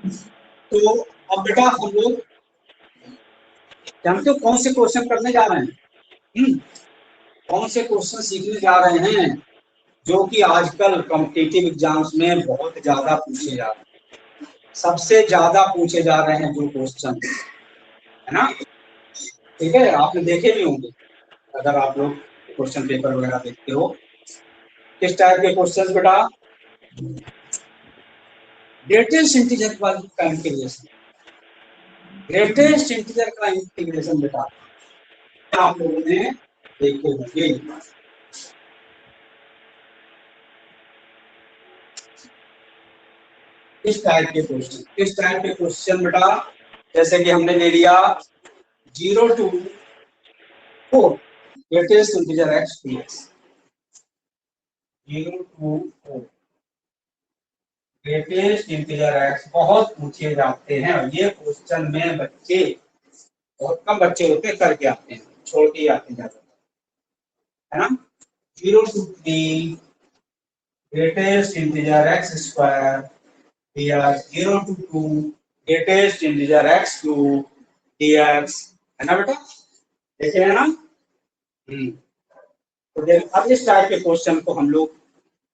तो अब बेटा हम लोग जानते हो कौन से क्वेश्चन करने जा रहे हैं? कौन से क्वेश्चन सीखने जा रहे हैं जो कि आजकल कॉम्पिटिटिव एग्जाम्स में बहुत ज्यादा पूछे जा रहे हैं, सबसे ज्यादा पूछे जा रहे हैं जो क्वेश्चन, है ना? ठीक है, आपने देखे भी होंगे अगर आप लोग क्वेश्चन पेपर वगैरह देखते हो। किस टाइप के क्वेश्चन बेटा? ग्रेटेस्ट इंटीजर का इंटीग्रेशन, ग्रेटेस्ट इंटीजर का इंटीग्रेशन बेटा आप लोगों ने देखे होंगे। किस टाइप के क्वेश्चन, किस टाइप के क्वेश्चन बेटा? जैसे कि हमने ले लिया 0 to 4 greatest integer x px, 0 to 4 greatest integer x बहुत पूछे जाते हैं और ये क्वेश्चन में बच्चे बहुत कम बच्चे होते हैं करके आते हैं, छोड़ के आते हैं ज्यादा, है ना? 0 to 3 greatest integer x square dx, 0 to 2 greatest integer x cube dx, है ना बेटा? देखे है ना? तो अब इस टाइप के क्वेश्चन को हम लोग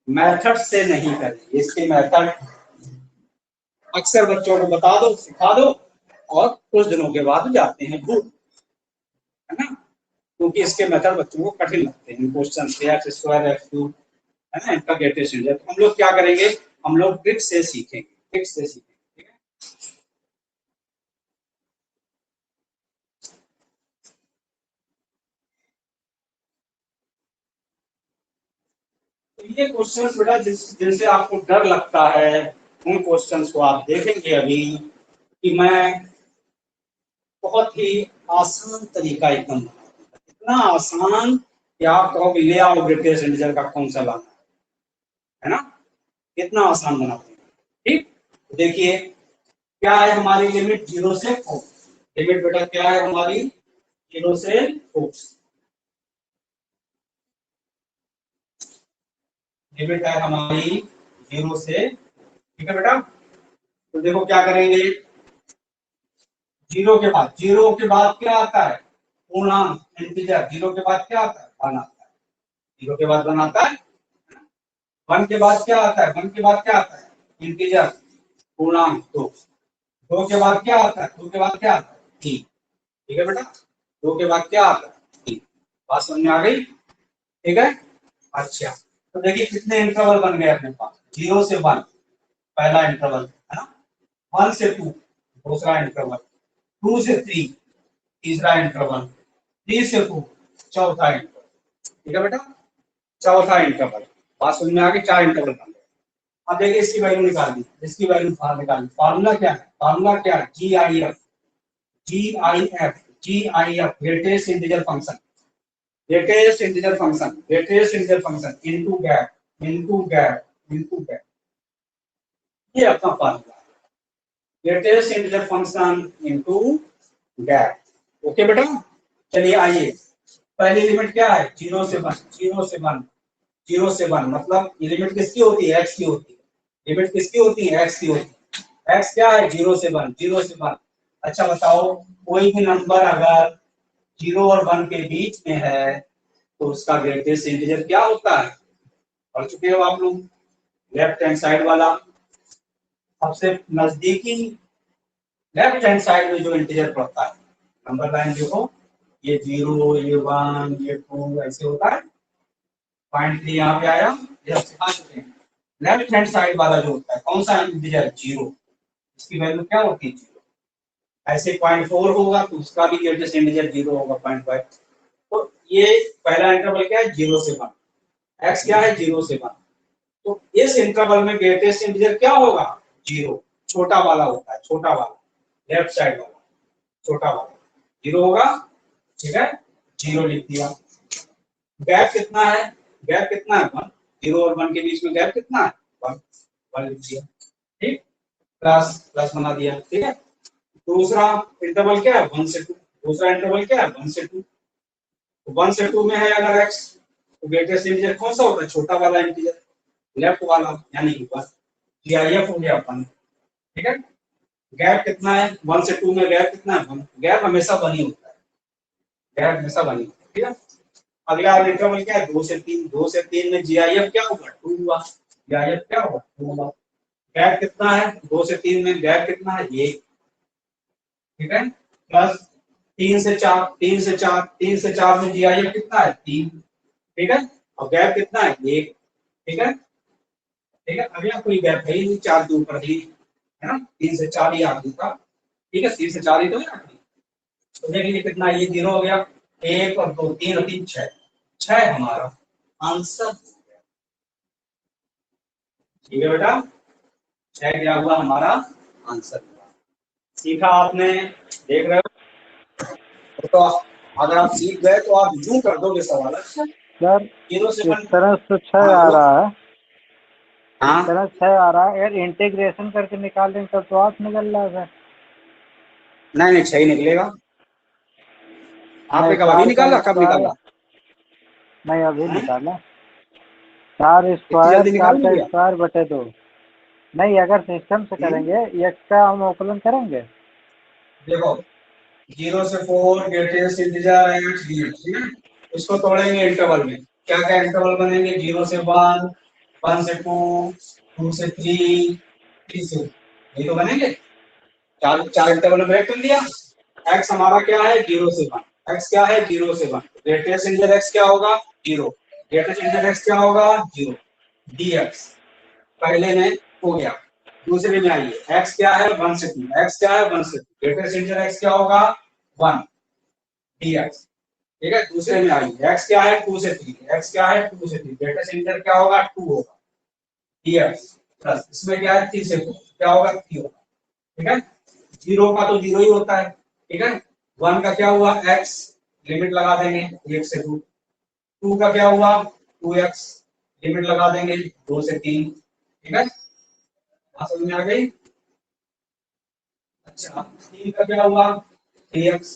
मेथड से नहीं करेंगे, इसके मेथड अक्सर बच्चों को बता दो, सिखा दो और कुछ दिनों के बाद जाते हैं भूल, है ना? क्योंकि इसके मेथड बच्चों को कठिन लगते हैं क्वेश्चन से, एक्स स्क्वायर एक्स क्यूब, है ना, इनका ग्रेटेस्ट इंटीजर। तो हम लोग क्या करेंगे, हम लोग ट्रिक से सीखेंगे, ट्रिक से सीखेंगे, ठीक है? तो ये क्वेश्चन बेटा जिनसे आपको डर लगता है उन क्वेश्चंस को आप देखेंगे अभी कि मैं बहुत ही आसान तरीका एकदम, इतना आसान कि आप कहोगे ले आओ ग्रेटेस्ट इंटीजर का कौन सा लाना है ना, कितना आसान बना देंगे। ठीक, देखिए क्या है हमारी लिमिट 0 से 4, लिमिट बेटा क्या है हमारी 0 से 4, लिमिट है हमारी 0 से, ठीक है बेटा? तो देखो क्या करेंगे, 0 के बाद क्या आता है? पूर्णांक इंटीजर। 0 के बाद क्या आता है? 1 आता है। 0 के बाद 1 आता है। 1 के बाद क्या आता है? 1 के बाद क्या आता है? इंटीजर पूर्णांक 2। 2 के बाद क्या आता है? 2 के बाद क्या आता है? 3। ठीक है बेटा, 2 के बाद क्या आता है? 3। बात समझ में आ गई? ठीक है, अच्छा तो देखिए कितने इंटरवल बन गए अपने पास। 0 से 1 पहला इंटरवल, है ना? 1 से 2 दूसरा इंटरवल, 2 से 3 तीसरा इंटरवल, 3 से 4 चौथा इंटरवल। ठीक है बेटा, चौथा इंटरवल। बात समझ में आ गई? 4 इंटरवल बन गए। अब देखिए इसकी वैल्यू निकाल दी, इसकी वैल्यू बाहर निकाल दी। फार्मूला क्या है? फार्मूला क्या है? G I F, G I F, G I F greatest integer function, greatest integer function, greatest integer function into gap, into gap, into gap, ये अपना फार्मूला है, greatest integer function into gap. Okay बेटा, चलिए आइए पहली limit क्या है? 0 से 1, 0 से 1, 0 से 1 मतलब ये लिमिट किसकी होती है? एक्स की होती है। लिमिट किसकी होती है? एक्स की होती है। एक्स क्या है? 0 से 1, 0 से 1। अच्छा बताओ, कोई भी नंबर अगर 0 और 1 के बीच में है तो उसका ग्रेटेस्ट इंटीजर क्या होता है? पढ़ चुके हो आप लोग, लेफ्ट हैंड साइड वाला, सबसे नजदीकी लेफ्ट हैंड साइड में जो इंटीजर पड़ता है, नंबर लाइन देखो, ये 0, ये 1, ये 2 ऐसे होता है। पॉइंट 3 यहाँ पे आया, ये आप सिखा चुके हैं। लेफ्ट हैंड साइड वाला जो होता है कौन सा इंटीजर? 0, इसकी वैल्यू क्या होती है? 0। ऐसे 0.4 होगा तो उसका भी ग्रेटेस्ट इंटीजर 0 होगा, 0.5। तो ये पहला इंटरवल क्या है? 0 से 1। एक्स क्या है? 0 से 1। तो इस इंटरवल में ग्रेटेस्ट इंटीजर क्या होगा? 0, छोटा वाला होता है, छोटा वाला, लेफ्ट साइड वाला, छोटा वाला 0 होगा। ठीक है, 0 लिख दिया। गैप कितना है? गैप कितना है? 1। 0 और 1 के बीच में गैप कितना है? 1, 1 लिख दिया। ठीक, प्लस प्लस बना दिया। ठीक है, दूसरा इंटरवल क्या है? 1 से 2। दूसरा इंटरवल क्या है? 1 से 2। तो 1 से 2 में है अगर x, तो ग्रेटेस्ट इंटीजर कौन सा होता है? छोटा वाला इंटीजर, लेफ्ट वाला, यानी कि 1। जीआईएफ हो गया 1। ठीक है, गैप कितना है 1 से 2 में, गैप कितना है 1, गैप हमेशा 1 ही होता है, गैप हमेशा 1 ही होता है, ठीक है। अगला इंटरवल क्या है 2 से 3, 2 से 3 में जीआईएफ क्या होगा 2 हुआ, जीआईएफ क्या होगा 2 होगा। गैप कितना है 2 से 3 में, गैप कितना है 1, ठीक है। प्लस 3 से 4, 3 से 4, 3 से 4 में जीआईएफ कितना है 3, ठीक है। और गैप कितना है 1, ठीक है, ठीक है। अगला कोई गैप है ही नहीं, 4 के ऊपर ही है ना, 3 से 4 ही आखिरी था, ठीक है, 3 से 4 ही तो है आखिरी। तो देखिए कितना, ये 0 हो गया, 1 और 2, 3 और 3 6, 6 हमारा आंसर, ठीक है बेटा, 6 क्या हुआ हमारा आंसर। सीखा आपने, देख रहे हो, तो अगर आप सीख गए तो आप यूं कर दोगे सवाल। अच्छा सर 0 से इस 1, तरह से 6 हाँ आ बोलो, रहा है, इस हाँ तरह 6 आ रहा है यार, इंटीग्रेशन करके निकाल दें तब तो 8 निकल रहा है सर। नहीं नहीं 6 ही निकलेगा। नहीं आपने कब अभी 4 का निकाला, कब स्क्वायर, निकाला नहीं अभी है? निकाला, 4 इतनी स्क्वायर जल्दी 4 निकाल का लिया। स्क्वायर बटे 2। नहीं अगर सिस्टम से हम्म? करेंगे x का हम अवकलन करेंगे। देखो 0 से 4 ग्रेटेस्ट इंटीजर x dx, ठीक है, इसको तोड़ेंगे इंटरवल में, क्या क्या इंटरवल बनेंगे 0 से 1, 1 से 2, 2 से 3, 3 से, ये तो बनेंगे, चार चार इंटरवल ब्रेक कर लिया। x हमारा क्या है 0 से 1, x क्या है 0 से 1, ग्रेटेस्ट इंटीजर x क्या होगा 0, ग्रेटेस्ट इंटीजर x क्या होगा 0, dx पहले में हो गया। दूसरे में आइए, x क्या है 1 से 2, x क्या है 1 से 2, ग्रेटेस्ट इंटीजर x क्या होगा 1 dx, ठीक है। दूसरे में आइए, x क्या है 2 से 3, x क्या है 2 से 3, ग्रेटेस्ट इंटीजर क्या होगा 2 होगा dx, प्लस इसमें क्या है 3 से 4 क्या होगा 3 होगा, ठीक है। 0 का तो 0 ही होता है, ठीक है। 1 का क्या हुआ x, लिमिट लगा देंगे 1 से 2, 2 का क्या हुआ 2x, लिमिट लगा देंगे 2 से 3, ठीक है, बात समझ में आ गई। अच्छा 3 का क्या हुआ 3x,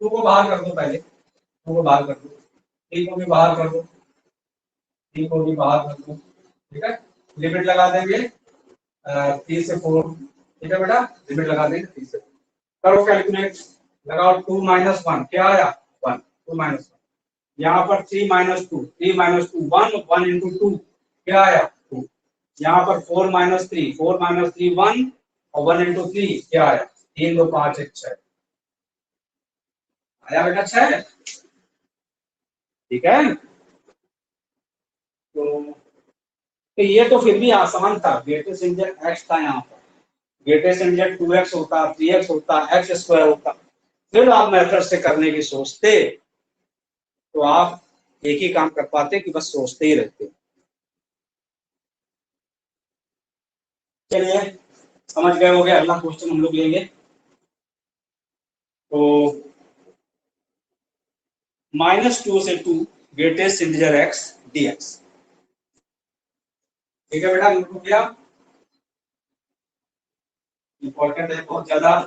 2 को बाहर कर दो, पहले 2 को बाहर कर दो, 3 को भी बाहर कर दो, 3 को भी बाहर कर दो, ठीक है। लिमिट लगा देंगे 3 से 4, ठीक है बेटा, लिमिट लगा देंगे 3 से 4, करो कैलकुलेट, लगाओ 2 माइनस 1 क्या आया 1, 2 माइनस 1, यहाँ पर 3 माइनस 2, 3 माइनस 2 1, 1 इंटू 2 क्या आया 2, यहाँ पर 4 माइनस 3, 4 माइनस 3 1, और 1 इंटू 3 क्या आया 3 2 5 1 6, आया बेटा 6, ठीक है। तो ये तो फिर भी आसान था, ग्रेटेस्ट इंटीजर x था, यहाँ पर ग्रेटेस्ट इंटीजर 2x होता 3x होता x स्क्वायर होता, फिर आप मेथड से करने की सोचते तो आप एक ही काम कर पाते कि बस सोचते ही रहते। चलिए समझ गए हो गया, अगला क्वेश्चन हम लोग लेंगे। तो -2 से 2 ग्रेटेस्ट इंटीजर x dx, ठीक है बेटा, लिखो क्या, इंपॉर्टेंट है बहुत ज्यादा।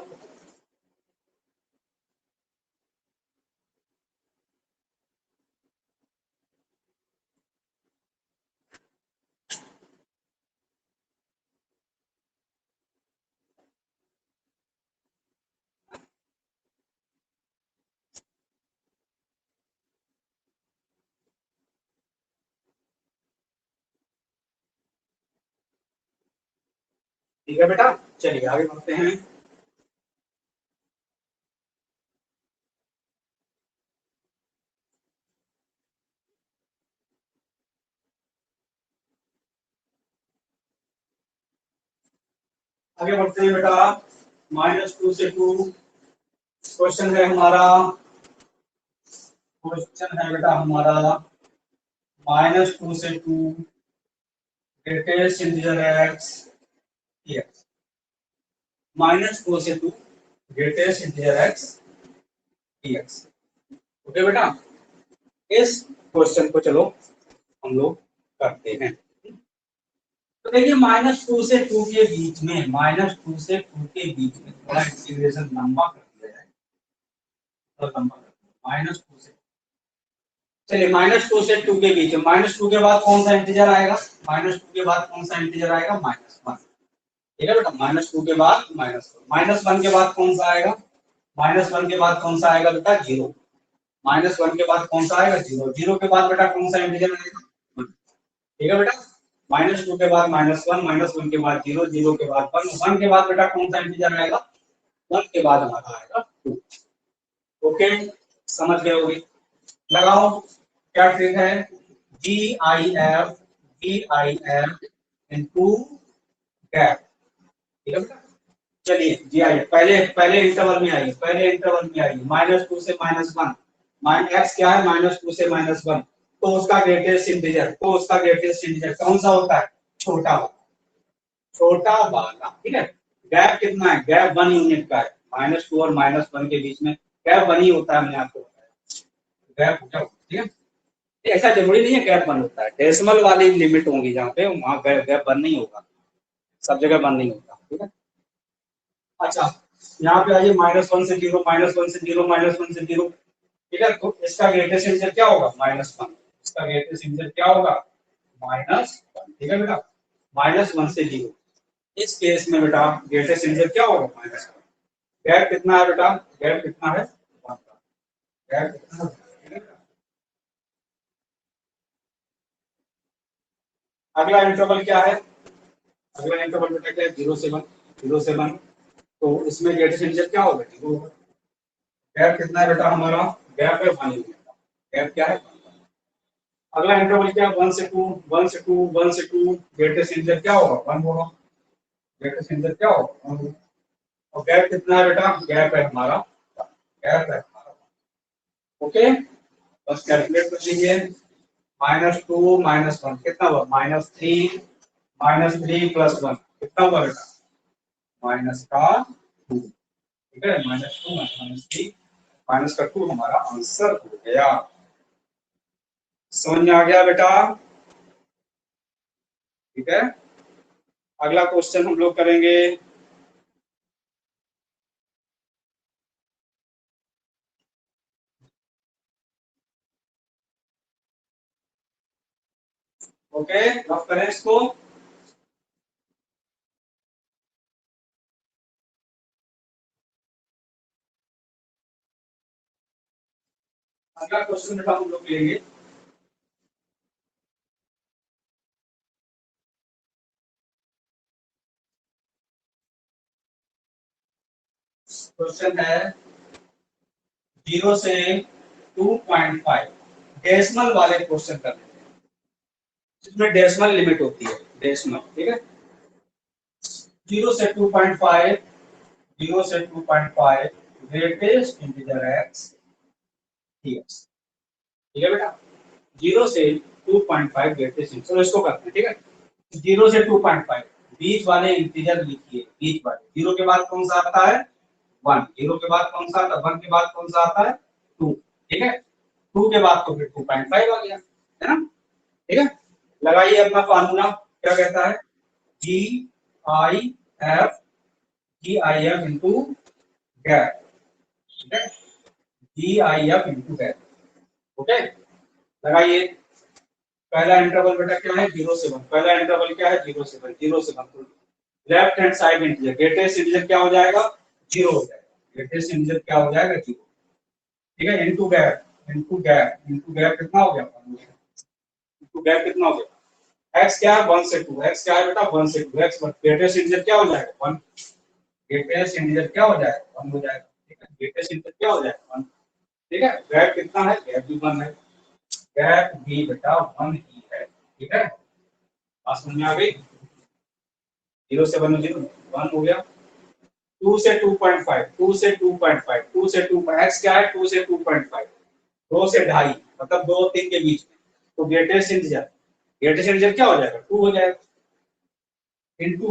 ठीक है बेटा, चलिए आगे बढ़ते हैं। आगे बढ़ते हैं बेटा, -2 से 2 क्वेश्चन है हमारा, क्वेश्चन है बेटा हमारा -2 से 2 ग्रेटेस्ट इंटीजर x dx, -2 से 2 greatest integer x dx, okay बेटा। इस क्वेश्चन को चलो हम लोग करते हैं। तो देखिए -2 से 2 के बीच में, -2 से 2 के बीच में थोड़ा इंटीग्रेशन लंबा कर दिया है, तो लंबा -2 से, चलिए -2 से 2 के बीच में, -2 के बाद कौन सा इंटीजर आएगा, -2 के बाद कौन सा इंटीजर आएगा -1, ठीक है बेटा, -2 के बाद -1 के बाद कौन सा आएगा, -1 के बाद कौन सा आएगा बेटा, 0। -1 के बाद कौन सा आएगा, 0। 0 के बाद बेटा कौन सा इंटीजर आएगा, ठीक है बेटा, -2 के बाद -1, -1 के बाद 0, 0 के बाद 1, 1 के बाद बेटा कौन सा इंटीजर आएगा, 1 के बाद हमारा आएगा 2। ओके, समझ गए होगे। लगाओ, क्या ट्रिक है, GIF इनटू गैप, ठीक है बेटा। चलिए GIF पहले पहले इंटरवल में आइए, -2 से -1, x क्या है, -2 से -1, तो उसका ग्रेटेस्ट इंटीजर कौन सा होता है, छोटा वाला, ठीक है। गैप कितना है, गैप 1 यूनिट का है, -2 और -1 के बीच में गैप 1 ही होता है, मैंने आपको बताया गैप होता है, ठीक है। ऐसा जरूरी नहीं है गैप 1 होता है, डेसिमल वाली लिमिट होंगी जहाँ पे वहाँ गैप 1 नहीं होगा, सब जगह 1 नहीं होता, ठीक है। अच्छा, यहाँ पे आइए, -1 से 0, -1 से 0, -1 से 0, ठीक है। तो इसका ग्रेटेस्ट इंटीजर क्या होगा, -1, इसका ग्रेटेस्ट इंटीजर क्या होगा, -1, ठीक है बेटा, -1 से 0। इस केस में बेटा ग्रेटेस्ट इंटीजर क्या होगा, -1। गैप कितना है बेटा, गैप कितना है, 1 का, गैप कितना है, ठीक है। अगला इंटरवल क्या है, अगला इंटरवल बेटा क्या है, 0 से 1, 0 से 1, तो इसमें ग्रेटेस्ट इंटीजर क्या होगा, 0 होगा। गैप कितना है बेटा हमारा, गैप है 1 यूनिट का, गैप क्या है। अगला इंटरवल क्या है, 1 से 2, 1 से 2, 1 से 2, ग्रेटेस्ट इंटीजर क्या होगा, 1 होगा, ग्रेटेस्ट इंटीजर क्या होगा, 1 होगा। और गैप कितना है बेटा, गैप है हमारा, गैप है हमारा, ओके। बस कैलकुलेट कर लीजिए, -2 -1 कितना हुआ, -3, -3 + 1 कितना हुआ बेटा, -2, ठीक है, -2 -3 -2 हमारा आंसर हो गया। समझ में आ गया बेटा, ठीक है। अगला क्वेश्चन हम लोग करेंगे, ओके, अब करें इसको। अगला क्वेश्चन बेटा हम लोग लेंगे, क्वेश्चन है 0 से 2.5, डेसिमल वाले क्वेश्चन कर लेते हैं, जिसमें डेसिमल लिमिट होती है, डेसिमल, ठीक है। 0 से 2.5, 0 से 2.5 ग्रेटेस्ट इंटीजर x dx, ठीक है बेटा। 0 से 2.5 ग्रेटेस्ट इंटीजर, इसको करते हैं, ठीक है। 0 से 2.5 बीच वाले इंटीजर लिखिए, बीच वाले, 0 के बाद कौन सा आता है, 1, 0 के बाद कौन सा आता है, 1 के बाद कौन सा आता है, 2, ठीक है। 2 के बाद तो फिर 2.5 आ गया, है ना, ठीक है। लगाइए अपना फार्मूला, क्या कहता है, GIF, GIF इनटू गैप, ठीक है, GIF इनटू गैप, ओके। लगाइए, पहला इंटरवल बेटा क्या है, 0 से 1, पहला इंटरवल क्या है, 0 से 1, 0 से 1, तो left hand side integer greatest integer क्या हो जाएगा, 0 हो जाएगा, ग्रेटेस्ट इंटीजर क्या हो जाएगा, 0, ठीक है। Into gap, into gap, into gap कितना हो गया, इनटू गैप कितना हो गया, x क्या है, 1 से 2, x क्या है बेटा, 1 से 2, x ग्रेटेस्ट इंटीजर क्या हो जाएगा, 1, ग्रेटेस्ट इंटीजर क्या हो जाएगा, 1 हो जाएगा, ठीक है। ग्रेटेस्ट इंटीजर क्या हो जाएगा, 1, ठीक है। गैप कितना है, गैप भी 1 है, गैप भी बेटा 1 ही है, ठीक है। बात समझ में आ गई, 0 से 1 0, 1 हो गया। 2 से 2.5, 2 से 2.5, 2 से 2, x क्या है, 2 से 2.5, 2 से 2.5, मतलब 2 और 3 के बीच में, तो ग्रेटेस्ट इंटीजर क्या हो जाएगा, 2 हो जाएगा। इनटू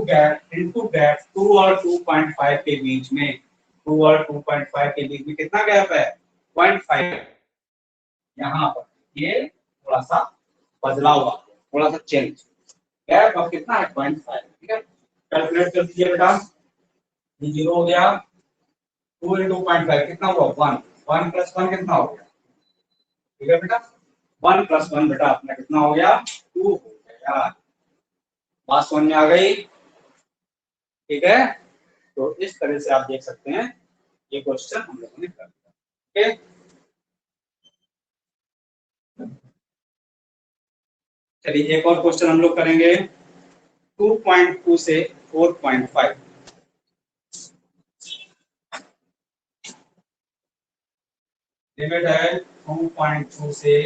गैप 2 और 2.5 के बीच में, 2 और 2.5 के बीच में कितना गैप है, 0.5। यहाँ पर ये थोड़ा सा बदलाव हुआ, थोड़ा सा चेंज, गैप अब कितना है, 0.5, ठीक है। कैलकुलेट कर दीजिए बेटा, ये 0 हो गया, 2 into 0.5 कितना हुआ, 1, 1 + 1 कितना हो गया, ठीक है बेटा, 1 + 1 बेटा अपना कितना हो गया, 2 हो गया। बात समझ में आ गई, ठीक है, तो इस तरह से आप देख सकते हैं ये क्वेश्चन हम लोगों ने कर दिया। ओके, चलिए एक और क्वेश्चन हम लोग करेंगे 2.2 से 4.5। लिमिट है 2.2 से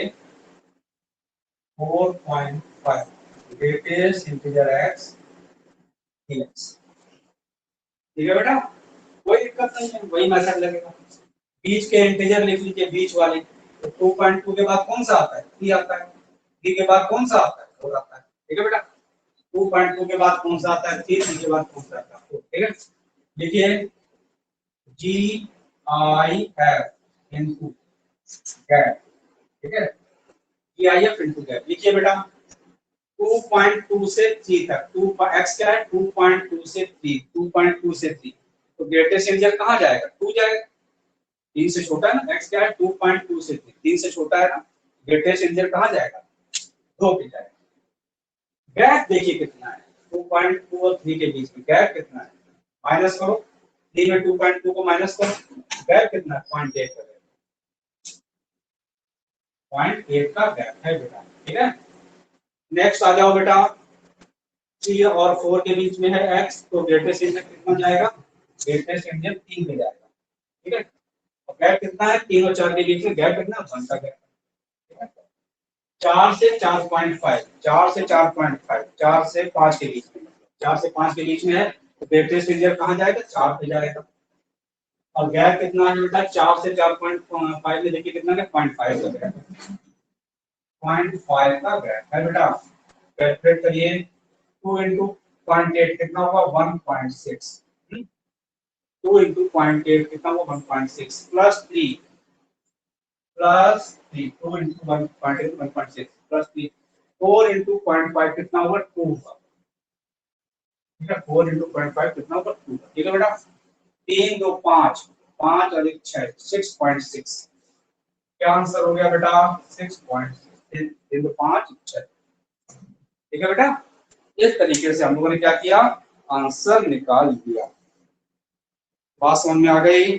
4.5, ग्रेटेस्ट इंटीजर x dx। ठीक है बेटा, कोई दिक्कत नहीं है, वही मेथड लगेगा। बीच के इंटीजर लिख लीजिए, बीच वाले। तो 2.2 के बाद कौन सा आता है? 3 आता है। 3 के बाद कौन सा आता है? 4 आता है। ठीक है बेटा, 2.2 के बाद कौन सा आता है? 3 के बाद कौन सा आता है? 4। ठीक है, लिखिए जी आई एफ इनटू गैप। ठीक है, G I F into gap लिखिए बेटा। 2.2 से 3 तक, 2 x क्या है? 2.2 से 3, 2.2 से 3, तो ग्रेटेस्ट इंटीजर कहाँ जाएगा? 2 जाएगा। 3 से छोटा है ना, x क्या है? 2.2 से 3, 3 से छोटा है ना, ग्रेटेस्ट इंटीजर कहाँ जाएगा? 2 पे जाएगा। गैप देखिए कितना है, 2.2 और 3 के बीच में गैप कितना है? माइनस करो, 3 में 2.2 को माइनस करो, गैप कितना है? 0.8 का गैप, 0.8 का गैप है बेटा। ठीक है, नेक्स्ट आ जाओ बेटा, 3 और 4 के बीच में है x, तो ग्रेटेस्ट इंटीजर कितना जाएगा? ग्रेटेस्ट इंटीजर 3 पे जाएगा। ठीक है, और गैप कितना है? 3 और 4 के बीच में गैप कितना? 1 का गैप। ठीक है, 4 से 4.5, 4 से 4.5, 4 से 5 के बीच में, 4 से 5 के बीच में है, तो ग्रेटेस्ट इंटीजर कहाँ जाएगा? 4 पे जाएगा। और गैप कितना है बेटा? 4 से 4.5 में देखिए कितना है? 0.5 का गैप, 0.5 का गैप है बेटा। कैलकुलेट करिए, 2 इंटू 0.8 कितना होगा? 1.6। 2 इंटू 0.8 कितना होगा? 1.6 plus 3, plus 3, 2 into 1.8 1.6 plus 3, 4 into 0.5 कितना होगा? 2 का। ठीक है, 4 इंटू 0.5 कितना होगा? 2 का। ठीक है बेटा, 3 2 5, 5 और 1 6, 6.6। क्या आंसर हो गया बेटा? 6.6। 3 2 5 6। ठीक है बेटा, इस तरीके से हम लोगों ने क्या किया? आंसर निकाल दिया। बात समझ में आ गई?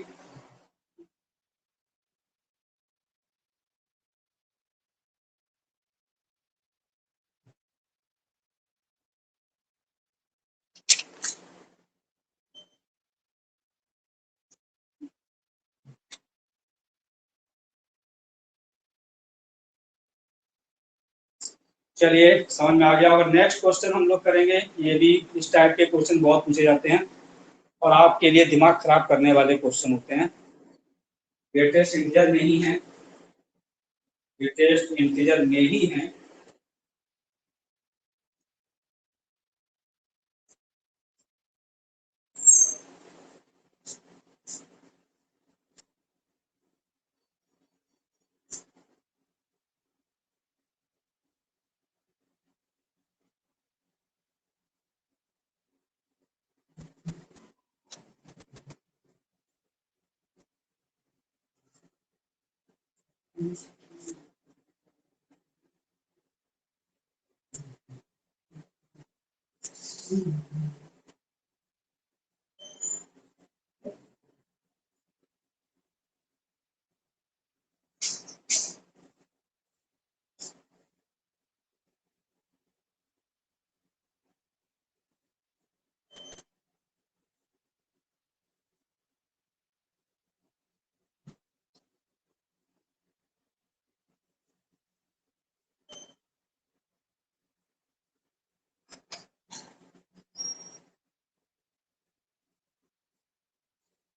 चलिए समझ में आ गया। और नेक्स्ट क्वेश्चन हम लोग करेंगे, ये भी इस टाइप के क्वेश्चन बहुत पूछे जाते हैं और आपके लिए दिमाग खराब करने वाले क्वेश्चन होते हैं। ग्रेटेस्ट इंटीजर में ही है, ग्रेटेस्ट इंटीजर में ही है।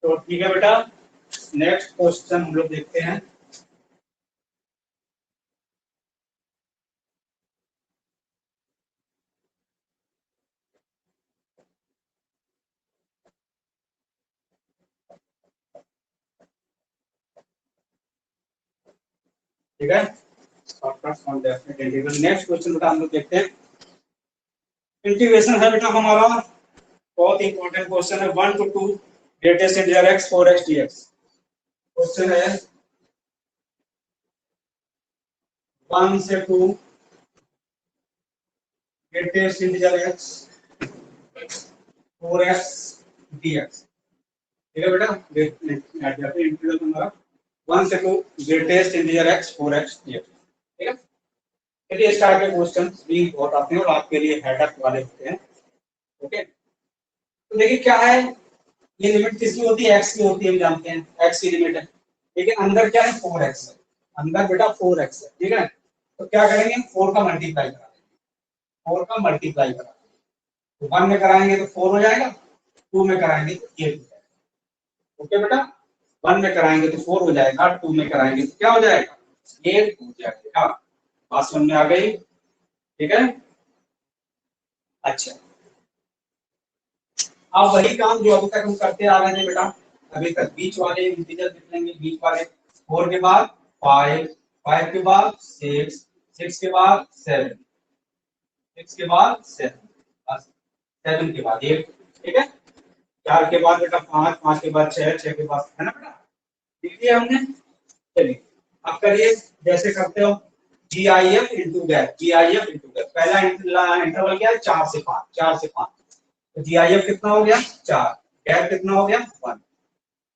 तो ठीक है बेटा, नेक्स्ट क्वेश्चन हम लोग देखते हैं। ठीक है, नेक्स्ट क्वेश्चन बेटा हम लोग देखते हैं। इंटीग्रेशन है बेटा हमारा, बहुत इंपॉर्टेंट क्वेश्चन है। 1 to 2 greatest integer x 4x dx। Question है 1 से 2 greatest integer x 4x dx। ठीक है बेटा, इंटीग्रल हमारा 1 से 2 greatest integer x 4x dx। ठीक है, चलिए इस टाइप के क्वेश्चन भी बहुत आते हैं और आपके लिए हेडअप वाले होते हैं। ओके, तो देखिए क्या है, ये लिमिट किसकी होती है, x की होती है, हम जानते हैं x की लिमिट है। ठीक है, अंदर क्या है 4x है, अंदर बेटा 4x है। ठीक है, तो क्या करेंगे 4 का मल्टीप्लाई करा देंगे, 4 का मल्टीप्लाई करा देंगे, तो 1 में कराएंगे तो 4 हो जाएगा, 2 में कराएंगे तो 8 हो जाएगा। ओके बेटा, 1 में कराएंगे तो 4 हो जाएगा, 2 में कराएंगे तो क्या हो जाएगा 8 हो जाएगा। बात समझ में आ गई? ठीक है, अच्छा अब वही काम जो अभी तक हम करते आ रहे हैं बेटा, अभी तक बीच वाले इंटीजर लिख लेंगे, बीच वाले 4 के बाद 5, 5 के बाद 6, 6 के बाद 7, 6 के बाद 7, 7 के बाद 8। ठीक है, 4 के बाद बेटा 5, 5 के बाद 6, 6 के बाद, है ना बेटा, लिख लिया हमने। चलिए अब करिए जैसे करते हो, GIF into gap, GIF into gap. पहला इंटरवल क्या है 4 से 5, 4 से 5, तो GIF कितना हो गया 4, गैप कितना हो गया 1।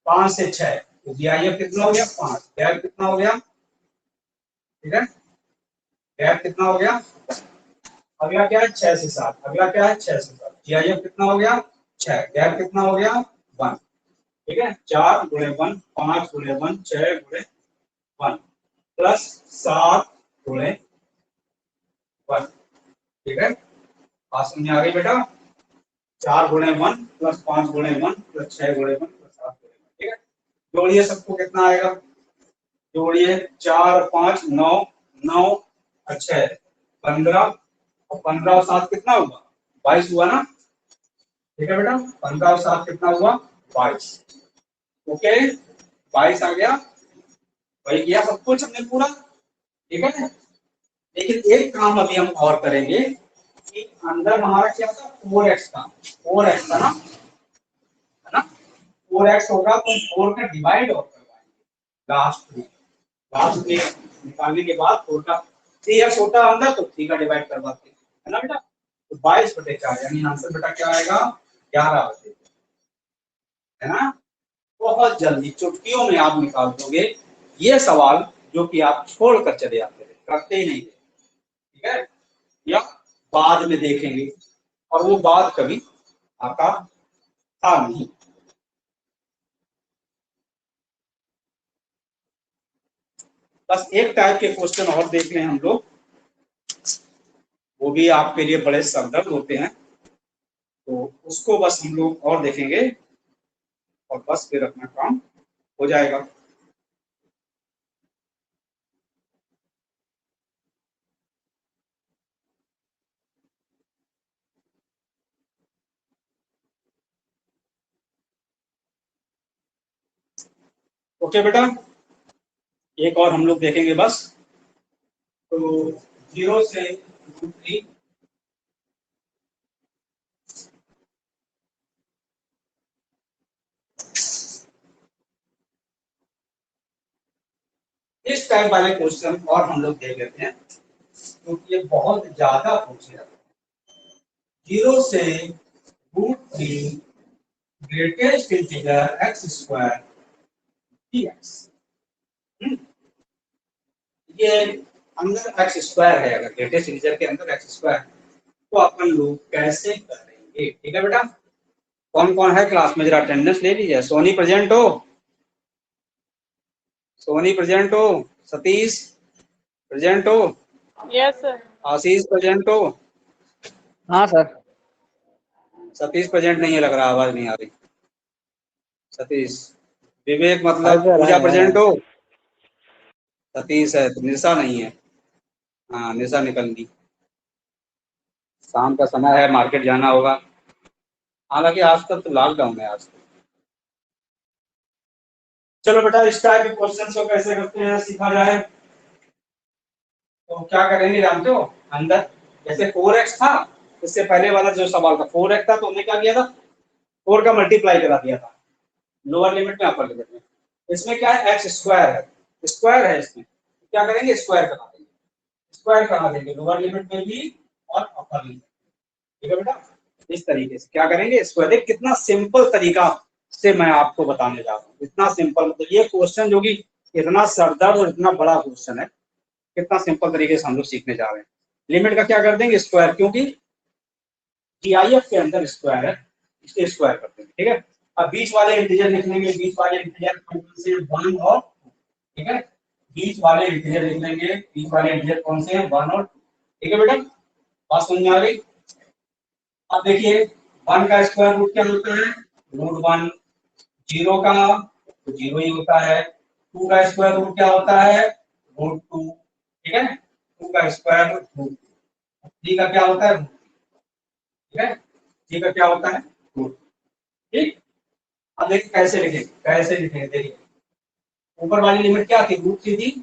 5 से 6, तो GIF कितना हो गया 5, गैप कितना हो गया, ठीक है, गैप कितना हो गया। अगला क्या है 6 से 7, अगला क्या है 6 से 7, GIF कितना हो गया 6, गैप कितना हो गया 1। ठीक है, 4 गुणे 1, 5 गुणे 1, 6 गुणे 1 प्लस 7 गुणे 1। ठीक है, बात समझ में आ गई बेटा, 4 गुणे 1 प्लस 5 गुणे 1 प्लस 6 गुणे 1 प्लस 7 गुणे 1। ठीक है, जोड़िए सबको, कितना आएगा, जोड़िए 4 और 5 9, 9 और 6 15, और 15 और 7 कितना हुआ 22 हुआ ना। ठीक है बेटा, 15 और 7 कितना हुआ 22। ओके, 22 आ गया, वही किया सब कुछ हमने पूरा। ठीक है, लेकिन एक काम अभी हम और करेंगे कि अंदर हमारा क्या था 4x था, 4x था ना, है ना, 4x होगा तो 4 का डिवाइड और करवाएंगे लास्ट में निकालने के बाद 4 का 3x होता है अंदर, तो 3 का डिवाइड करवाते हैं, है ना बेटा। तो 22/4 यानी आंसर बेटा क्या आएगा 11/4, है ना। बहुत जल्दी चुटकियों में आप निकाल दोगे ये सवाल जो कि आप छोड़कर चले जाते थे, करते ही नहीं थे। ठीक है, या बाद में देखेंगे, और वो बाद कभी आता था नहीं। बस एक टाइप के क्वेश्चन और देख रहे हैं हम लोग, वो भी आपके लिए बड़े सरदर्द होते हैं, तो उसको बस हम लोग और देखेंगे और बस फिर अपना काम हो जाएगा। ओके बेटा, एक और हम लोग देखेंगे बस, तो 0 से √3 इस टाइप वाले क्वेश्चन और हम लोग देख लेते हैं, क्योंकि ये बहुत ज्यादा पूछे जाते हैं। 0 से √3 ग्रेटेस्ट इंटीजर x² dx। ये अंदर x² है, अगर ग्रेटेस्ट इंटीजर के अंदर x², तो अपन लोग कैसे करेंगे। ठीक है बेटा, कौन कौन है क्लास में, जरा अटेंडेंस ले लीजिए। सोनी प्रेजेंट हो, सोनी प्रेजेंट हो, सतीश प्रेजेंट हो, यस सर। आशीष प्रेजेंट हो, हाँ सर। सतीश प्रेजेंट नहीं है लग रहा, आवाज नहीं आ रही सतीश। विवेक हाँ मतलब सर पूजा है। प्रेजेंट हो, सतीश है तो निशा नहीं है। हाँ निशा निकल दी, शाम का समय है, मार्केट जाना होगा। हालांकि आज तक तो लॉकडाउन है आज तो। चलो बेटा, इस टाइप के क्वेश्चन को कैसे करते हैं सीखा जाए। तो क्या करेंगे जानते हो, अंदर जैसे 4x था, इससे पहले वाला जो सवाल था 4x था, तो हमने क्या किया था 4 का मल्टीप्लाई करा दिया था, लोअर लिमिट में अपर लिमिट में। इसमें क्या है x² है, स्क्वायर है इसमें, तो क्या करेंगे स्क्वायर करा देंगे, स्क्वायर करा देंगे लोअर लिमिट में भी और अपर लिमिट। ठीक है बेटा, इस तरीके से क्या करेंगे, स्क्वायर। देख कितना सिंपल तरीका से मैं आपको बताने जा रहा हूँ, इतना सिंपल। मतलब ये क्वेश्चन जो कि इतना सरदर्द और इतना बड़ा क्वेश्चन है, कितना सिंपल तरीके से हम लोग सीखने जा रहे हैं। लिमिट का क्या कर देंगे, स्क्वायर, क्योंकि जीआईएफ के अंदर स्क्वायर है, इसलिए स्क्वायर कर देंगे। ठीक है, अब बीच वाले इंटीजर लिख लेंगे, बीच वाले इंटीजर कौन से, 1 और 2। ठीक है, बीच वाले इंटीजर लिख लेंगे, बीच वाले इंटीजर कौन से हैं, 1 और 2। ठीक है बेटा, बात समझ में आ गई। अब देखिए 1 का स्क्वायर रूट क्या होता है, √1। 0 का तो 0 ही होता है। 2 का स्क्वायर रूट क्या होता है, √2। ठीक है, 2 का स्क्वायर रूट 2। 3 का क्या होता है, ठीक है, 3 का क्या होता है, रूट। ठीक, अब देखिए कैसे लिखेंगे, कैसे लिखेंगे। देखिए ऊपर वाली लिमिट क्या थी, √3 थी,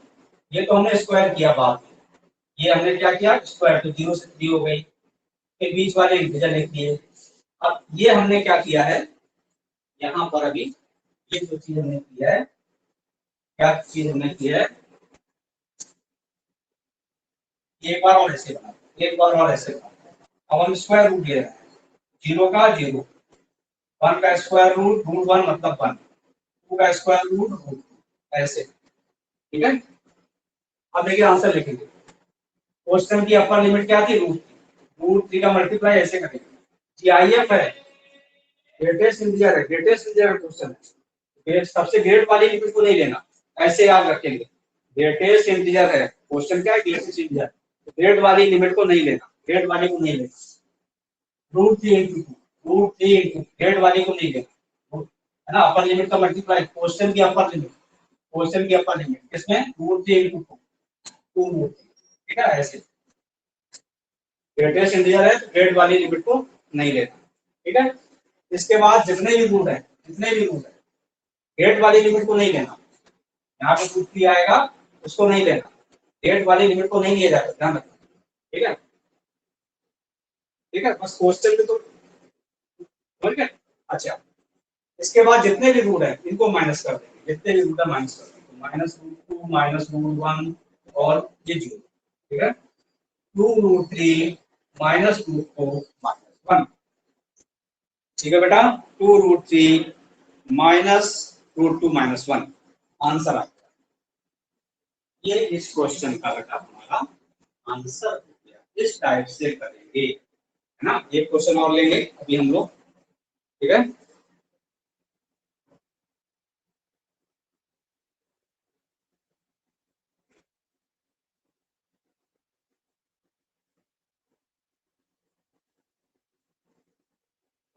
ये तो हमने स्क्वायर किया बाद में, ये हमने क्या किया, स्क्वायर, तो 0 से 3 हो गई। फिर बीच वाले इंटीजर लिख दिए। अब ये हमने क्या किया है, यहाँ पर अभी ये जो चीज हमने किया है, क्या चीज हमने किया है, एक बार और ऐसे बना, एक बार और ऐसे बना। अब हम स्क्वायर रूट ले रहे हैं, 0 का 0, 1 का स्क्वायर रूट, √1 मतलब 1, 2 का स्क्वायर रूट √2, ऐसे। ठीक है, अब देखिए आंसर लिखेंगे। क्वेश्चन की अपर लिमिट क्या थी, √3 का मल्टीप्लाई ऐसे करेंगे। जीआईएफ है, ग्रेटेस्ट इंटीजर है, ग्रेटेस्ट इंटीजर क्वेश्चन है, सबसे ग्रेट वाली लिमिट को नहीं लेना, ऐसे याद रखेंगे। ग्रेटेस्ट इंटीजर है क्वेश्चन, क्या है, ग्रेटेस्ट इंटीजर, ग्रेट वाली लिमिट को नहीं लेना, ग्रेट वाली को नहीं लेना। √3 इंटू 2, √3 इंटू ग्रेट वाली को नहीं लेना, है ना, अपर लिमिट का मल्टीप्लाई, क्वेश्चन की अपर लिमिट, क्वेश्चन की अपर लिमिट किसमें, √3 इंटू 2 √3। ठीक है, ऐसे ग्रेटेस्ट इंटीजर है तो ग्रेट वाली लिमिट को नहीं लेना। ठीक है, इसके बाद जितने भी रूट है, जितने भी रूट है, ग्रेट वाली लिमिट को नहीं लेना। यहाँ पे √3 आएगा, उसको नहीं लेना, ग्रेट वाली लिमिट को नहीं लिया जाता, ध्यान रखना। ठीक है, ठीक है, बस क्वेश्चन में तो ठीक है। अच्छा, इसके बाद जितने भी रूट है इनको माइनस कर देंगे, जितने भी रूट है माइनस कर देंगे, -√2 -√1 और ये 0। ठीक है, 2√3 -√4 -1। ठीक है बेटा, 2√3 -√2 -1 आंसर आ गया। ये इस क्वेश्चन का बेटा हमारा आंसर हो गया। इस टाइप से करेंगे, है ना। एक क्वेश्चन और लेंगे अभी हम लोग। ठीक है,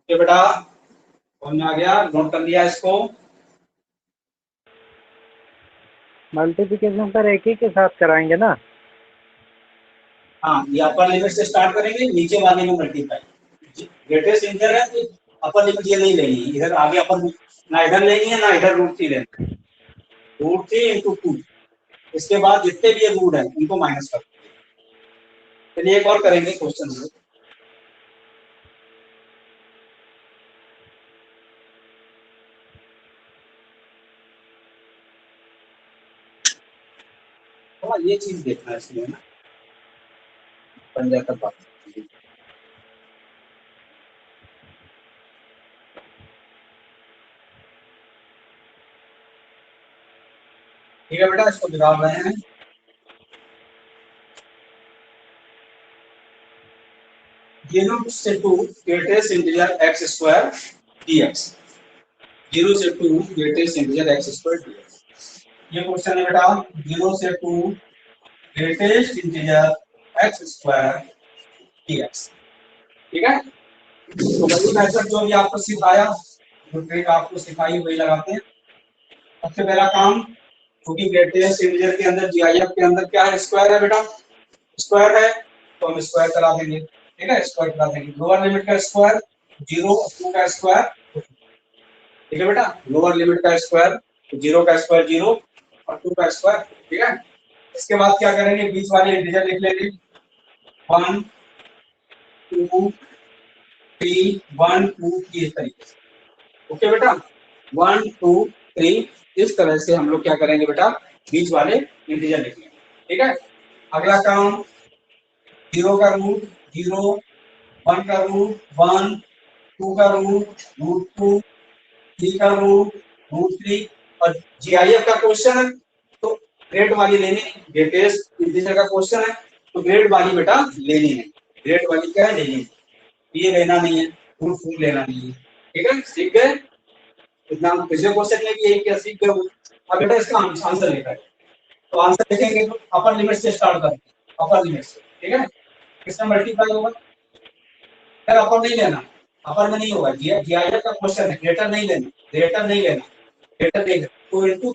बेटा समझ में आ गया, नोट कर लिया इसको। मल्टीप्लिकेशन सर एक ही के साथ कराएंगे ना? हाँ, ये अपर लिमिट से स्टार्ट करेंगे, नीचे वाले में मल्टीप्लाई। ग्रेटेस्ट इंटीजर है तो अपर लिमिट ये नहीं लेनी, इधर आगे अपर ना इधर लेनी है ना इधर √3 लेना, √3 इंटू 2। इसके बाद जितने भी ये रूट है उनको माइनस कर देंगे। चलिए एक और करेंगे क्वेश्चन में। थोड़ा ये चीज देखना है इसमें ना, बन जाता बात। ठीक है बेटा, इसको निकाल रहे हैं। जीरो से 2 ग्रेटेस्ट इंटीजर x² dx, 0 से 2 ग्रेटेस्ट इंटीजर x² dx। ये क्वेश्चन है बेटा, 0 से 2 ग्रेटेस्ट इंटीजर x² dx। ठीक है, तो वही मेथड जो भी आपको सिखाया, जो ट्रिक आपको सिखाई वही लगाते हैं। सबसे पहला काम, क्योंकि ग्रेटेस्ट इंटीजर के अंदर जीआईएफ के अंदर क्या है, स्क्वायर है बेटा, स्क्वायर है तो हम स्क्वायर करा देंगे। ठीक है, स्क्वायर करा देंगे। लोअर लिमिट का स्क्वायर 0, 2 का स्क्वायर, ठीक है बेटा, लोअर लिमिट का स्क्वायर 0 का स्क्वायर 0 और 2 का स्क्वायर। ठीक है, इसके बाद क्या करेंगे, बीच वाले इंटीजर लिख लेंगे, 1 2 3 1 2 3 इस तरीके से। ओके बेटा, 1 2 3 इस तरह से हम लोग क्या करेंगे बेटा, बीच वाले इंटीजर लिख लेंगे। ठीक है, अगला काम, 0 का रूट 0, 1 का रूट 1, 2 का रूट 2, 3 का रूट 3 और जीआईएफ का क्वेश्चन है तो ग्रेड वाली लेनी है, ग्रेटेस्ट इंटीजर का क्वेश्चन है तो ग्रेड वाली बेटा लेनी है, ग्रेड वाली क्या है लेनी है, ये लेना नहीं है, रूट 4 लेना नहीं है। ठीक है, सीख गए इतना, पिछले क्वेश्चन में भी यही क्या सीख गए। अब बेटा इसका आंसर लिखा है तो आंसर लिखेंगे तो अपर लिमिट से स्टार्ट करेंगे, अपर लिमिट से। ठीक है, किसमें मल्टीप्लाई होगा, फिर अपर नहीं लेना, अपर में नहीं होगा, जीआईएफ का क्वेश्चन है, ग्रेटर नहीं लेना, ग्रेटर नहीं लेना, ग्रेटर नहीं लेना, 2 into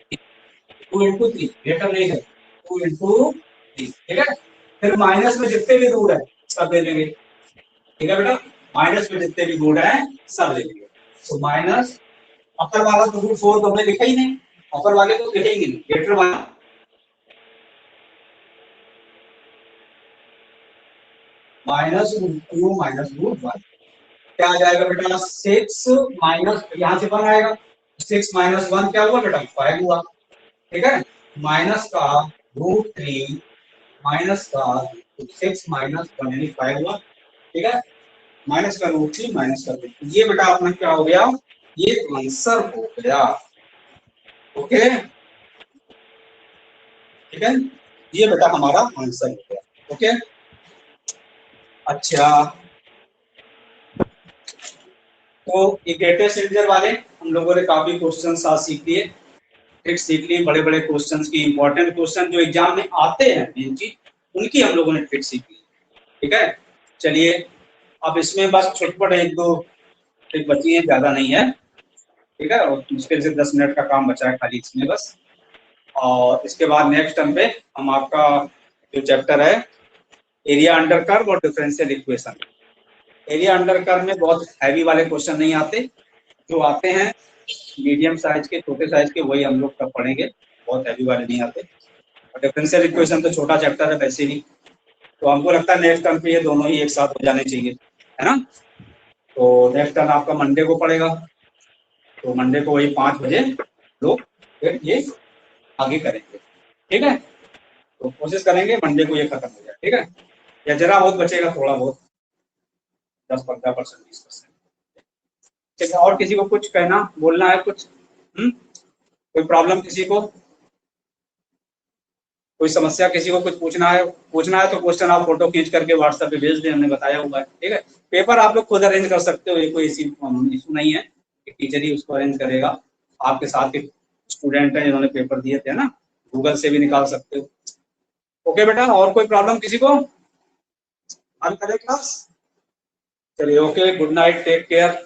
3 ग्रेटर नहीं लेना, 2 into 3। ठीक है, फिर माइनस में जितने भी रूट है सब ले लेंगे। ठीक है बेटा, माइनस में जितने भी रूट है सब ले लेंगे। तो माइनस अपर वाला तो रूट 4 तो हमने लिखा ही नहीं, अपर वाले तो लिखेंगे नहीं, ग्रेटर वाला माइनस रूट 2 माइनस रूट 1 क्या आ जाएगा बेटा, 6 माइनस यहाँ से 1 आएगा, 6 माइनस 1 क्या हुआ बेटा 5 हुआ। ठीक है, माइनस का रूट 3 माइनस का 6 माइनस 1 यानी 5 हुआ। ठीक है, माइनस का रूट 3 माइनस का रूट, ये बेटा अपना क्या हो गया, ये आंसर हो गया। ओके, ठीक है, ये बेटा हमारा आंसर हो गया। ओके, अच्छा तो ये ग्रेटेस्ट इंटीजर वाले हम लोगों ने काफी क्वेश्चन आज सीख लिए, ट्रिक्स सीख ली, बड़े बड़े क्वेश्चंस की, इंपॉर्टेंट क्वेश्चन जो एग्जाम में आते हैं मेन चीज, उनकी हम लोगों ने ट्रिक सीख ली। ठीक है, चलिए अब इसमें बस छुटपट 1-2 ट्रिक बची है, ज्यादा नहीं है। ठीक है, और मुश्किल से 10 मिनट का काम बचा है खाली इसमें बस। और इसके बाद नेक्स्ट टर्म पे हम आपका जो चैप्टर है एरिया अंडर कर्व और differential equation, area under curve में बहुत हैवी वाले क्वेश्चन नहीं आते, जो आते हैं मीडियम साइज के, छोटे साइज के, वही हम लोग तब पढ़ेंगे, बहुत हैवी वाले नहीं आते। और डिफरेंशियल इक्वेशन तो छोटा चैप्टर है वैसे भी, तो हमको लगता है नेक्स्ट टर्म पे ये दोनों ही एक साथ हो जाने चाहिए, है ना। तो नेक्स्ट टर्म आपका मंडे को पड़ेगा, तो मंडे को वही 5 बजे लोग फिर ये आगे करेंगे। ठीक है, तो कोशिश करेंगे मंडे को ये खत्म हो जाए। ठीक है, या जरा बहुत बचेगा, थोड़ा बहुत 10-15%, 20%। ठीक है, और किसी को कुछ कहना बोलना है कुछ, कोई प्रॉब्लम किसी को, कोई समस्या किसी को कुछ पूछना है तो क्वेश्चन आप फोटो खींच करके व्हाट्सएप पे भेज दें, हमने बताया हुआ है। ठीक है, पेपर आप लोग खुद अरेंज कर सकते हो, ये कोई इशू नहीं है, टीचर ही उसको अरेंज करेगा। आपके साथ के स्टूडेंट हैं जिन्होंने पेपर दिए थे ना, गूगल से भी निकाल सकते हो। ओके बेटा, और कोई प्रॉब्लम किसी को, हम करें क्लास, चलिए okay, good night, take care.